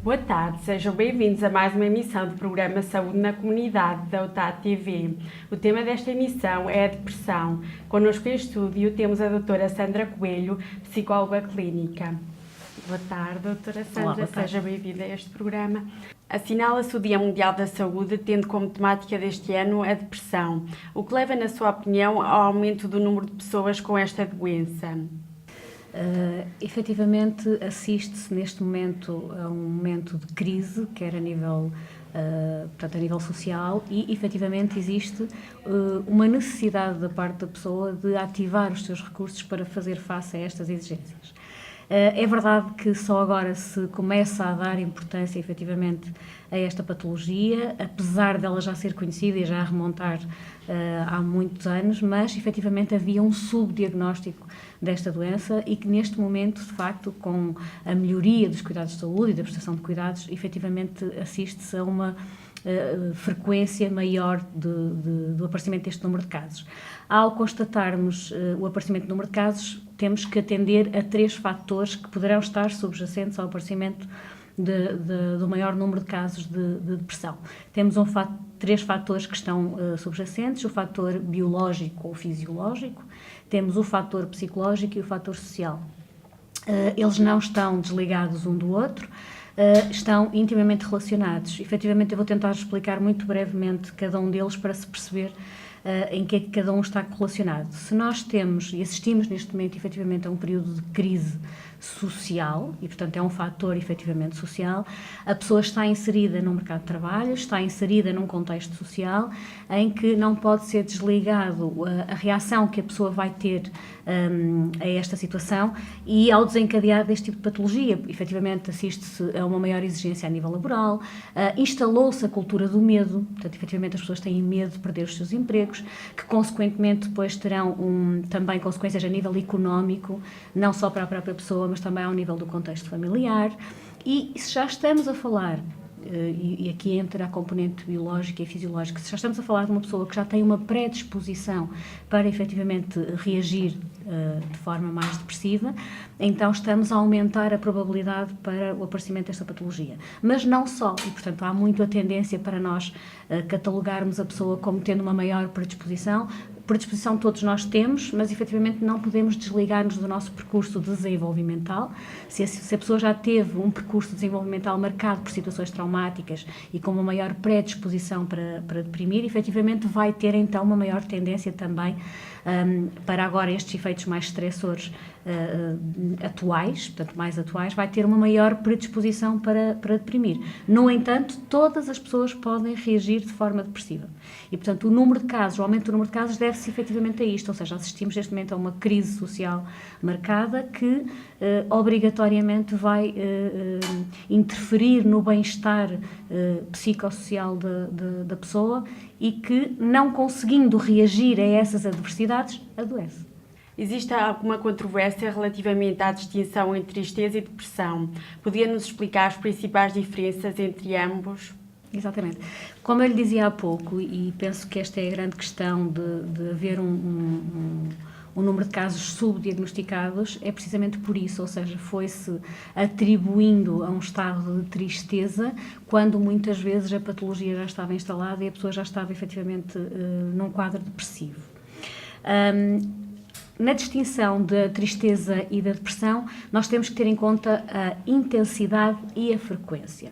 Boa tarde, sejam bem-vindos a mais uma emissão do programa Saúde na Comunidade da UTAD TV. O tema desta emissão é a depressão. Connosco em estúdio temos a doutora Sandra Coelho, psicóloga clínica. Boa tarde, doutora Sandra, Olá, boa tarde. seja bem-vinda a este programa. Assinala-se o Dia Mundial da Saúde, tendo como temática deste ano a depressão. O que leva, na sua opinião, ao aumento do número de pessoas com esta doença? Efetivamente, assiste-se neste momento a um momento de crise, quer a nível, portanto, a nível social, e efetivamente existe uma necessidade da parte da pessoa de ativar os seus recursos para fazer face a estas exigências. É verdade que só agora se começa a dar importância, efetivamente, a esta patologia, apesar dela já ser conhecida e já remontar há muitos anos, mas, efetivamente, havia um subdiagnóstico desta doença e que, neste momento, de facto, com a melhoria dos cuidados de saúde e da prestação de cuidados, efetivamente, assiste-se a uma frequência maior do aparecimento deste número de casos. Ao constatarmos o aparecimento do número de casos, temos que atender a 3 fatores que poderão estar subjacentes ao aparecimento do maior número de casos de depressão. Temos 3 fatores que estão subjacentes: o fator biológico ou fisiológico, temos o fator psicológico e o fator social. Eles não estão desligados um do outro, estão intimamente relacionados. Efetivamente, eu vou tentar explicar muito brevemente cada um deles para se perceber em que é que cada um está relacionado. Se nós temos e assistimos neste momento, efetivamente, a um período de crise social, e portanto é um fator efetivamente social, a pessoa está inserida no mercado de trabalho, está inserida num contexto social em que não pode ser desligado a reação que a pessoa vai ter a esta situação, e ao desencadear deste tipo de patologia, efetivamente assiste-se a uma maior exigência a nível laboral, instalou-se a cultura do medo, portanto efetivamente as pessoas têm medo de perder os seus empregos, que consequentemente depois terão também consequências a nível económico, não só para a própria pessoa, mas também ao nível do contexto familiar. E se já estamos a falar, e aqui entra a componente biológica e fisiológica, se já estamos a falar de uma pessoa que já tem uma predisposição para efetivamente reagir de forma mais depressiva, então estamos a aumentar a probabilidade para o aparecimento desta patologia. Mas não só, e portanto há muito a tendência para nós catalogarmos a pessoa como tendo uma maior predisposição. Predisposição todos nós temos, mas efetivamente não podemos desligar-nos do nosso percurso desenvolvimental. Se a pessoa já teve um percurso desenvolvimental marcado por situações traumáticas e com uma maior predisposição para deprimir, efetivamente vai ter então uma maior tendência também para agora estes efeitos mais estressores atuais, portanto mais atuais, vai ter uma maior predisposição para deprimir. No entanto, todas as pessoas podem reagir de forma depressiva. E, portanto, o aumento do número de casos deve-se efetivamente a isto, ou seja, assistimos neste momento a uma crise social marcada que obrigatoriamente vai interferir no bem-estar psicossocial da pessoa e que, não conseguindo reagir a essas adversidades, adoece. Existe alguma controvérsia relativamente à distinção entre tristeza e depressão? Podia-nos explicar as principais diferenças entre ambos? Exatamente. Como eu lhe dizia há pouco, e penso que esta é a grande questão de haver um número de casos subdiagnosticados, é precisamente por isso, ou seja, foi-se atribuindo a um estado de tristeza, quando muitas vezes a patologia já estava instalada e a pessoa já estava efetivamente num quadro depressivo. Na distinção da tristeza e da depressão, nós temos que ter em conta a intensidade e a frequência.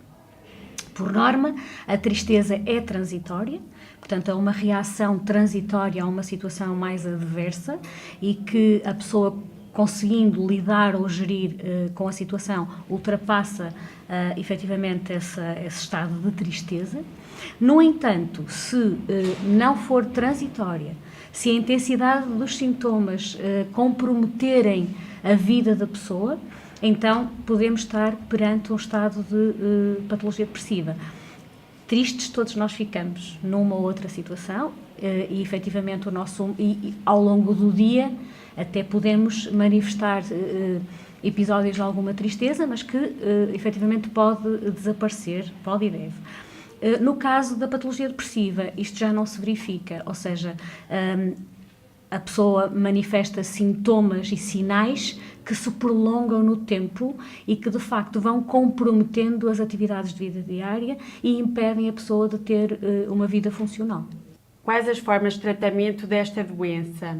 Por norma, a tristeza é transitória, portanto, é uma reação transitória a uma situação mais adversa e que a pessoa, conseguindo lidar ou gerir com a situação, ultrapassa efetivamente esse estado de tristeza. No entanto, se não for transitória, se a intensidade dos sintomas comprometerem a vida da pessoa, então podemos estar perante um estado de patologia depressiva. Tristes todos nós ficamos numa ou outra situação e efetivamente ao longo do dia até podemos manifestar episódios de alguma tristeza, mas que efetivamente pode desaparecer, pode e deve. No caso da patologia depressiva, isto já não se verifica, ou seja, a pessoa manifesta sintomas e sinais que se prolongam no tempo e que de facto vão comprometendo as atividades de vida diária e impedem a pessoa de ter uma vida funcional. Quais as formas de tratamento desta doença?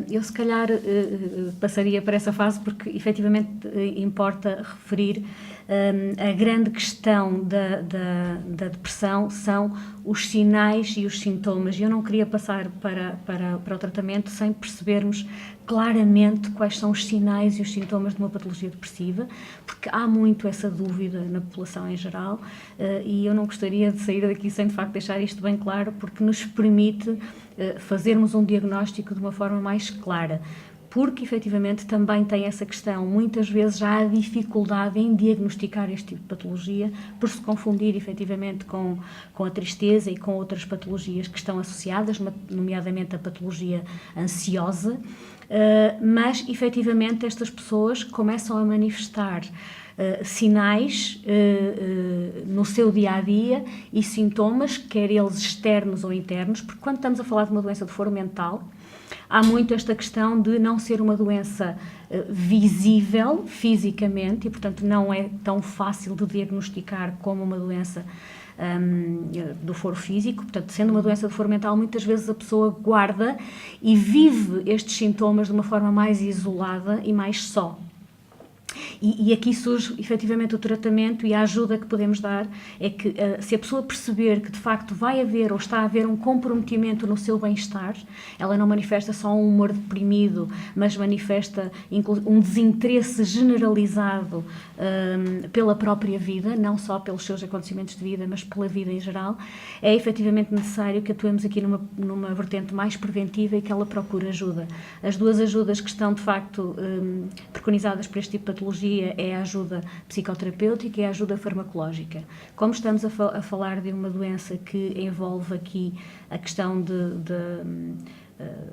Eu se calhar passaria para essa fase porque efetivamente importa referir a grande questão da depressão são os sinais e os sintomas. Eu não queria passar para o tratamento sem percebermos claramente quais são os sinais e os sintomas de uma patologia depressiva, porque há muito essa dúvida na população em geral e eu não gostaria de sair daqui sem de facto deixar isto bem claro, porque nos permite fazermos um diagnóstico de uma forma mais clara. Porque, efetivamente, também tem essa questão. Muitas vezes já há dificuldade em diagnosticar este tipo de patologia, por se confundir, efetivamente, com a tristeza e com outras patologias que estão associadas, nomeadamente a patologia ansiosa, mas, efetivamente, estas pessoas começam a manifestar sinais no seu dia-a-dia e sintomas, quer eles externos ou internos, porque quando estamos a falar de uma doença de foro mental, há muito esta questão de não ser uma doença visível fisicamente e, portanto, não é tão fácil de diagnosticar como uma doença do foro físico. Portanto, sendo uma doença de foro mental, muitas vezes a pessoa guarda e vive estes sintomas de uma forma mais isolada e mais só. E aqui surge efetivamente o tratamento e a ajuda que podemos dar é que se a pessoa perceber que de facto vai haver ou está a haver um comprometimento no seu bem-estar, ela não manifesta só um humor deprimido, mas manifesta um desinteresse generalizado pela própria vida, não só pelos seus acontecimentos de vida, mas pela vida em geral, é efetivamente necessário que atuemos aqui numa vertente mais preventiva e que ela procure ajuda. As duas ajudas que estão de facto preconizadas para este tipo de patologia é a ajuda psicoterapêutica e a ajuda farmacológica. Como estamos a falar de uma doença que envolve aqui a questão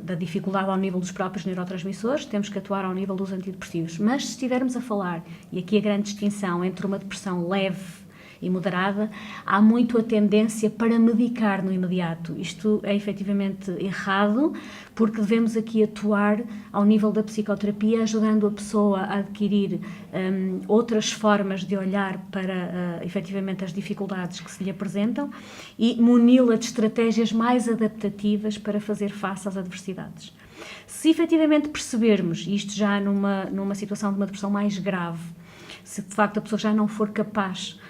da dificuldade ao nível dos próprios neurotransmissores, temos que atuar ao nível dos antidepressivos. Mas se estivermos a falar, e aqui a grande distinção entre uma depressão leve e moderada, há muito a tendência para medicar no imediato. Isto é efetivamente errado, porque devemos aqui atuar ao nível da psicoterapia, ajudando a pessoa a adquirir outras formas de olhar para efetivamente as dificuldades que se lhe apresentam e muni-la de estratégias mais adaptativas para fazer face às adversidades. Se efetivamente percebermos, isto já numa situação de uma depressão mais grave, se de facto a pessoa já não for capaz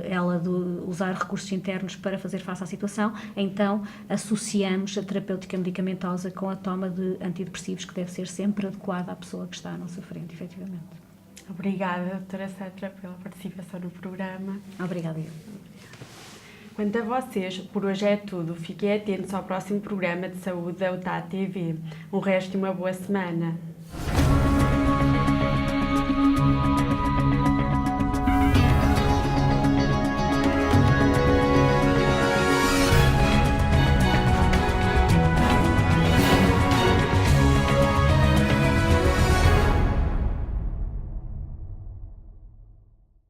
ela de usar recursos internos para fazer face à situação, então associamos a terapêutica medicamentosa com a toma de antidepressivos, que deve ser sempre adequada à pessoa que está à nossa frente, efetivamente. Obrigada, doutora Cetra, pela participação no programa. Obrigada. Quanto a vocês, por hoje é tudo. Fiquem atentos ao próximo programa de saúde da UTAD TV. Um resto de uma boa semana.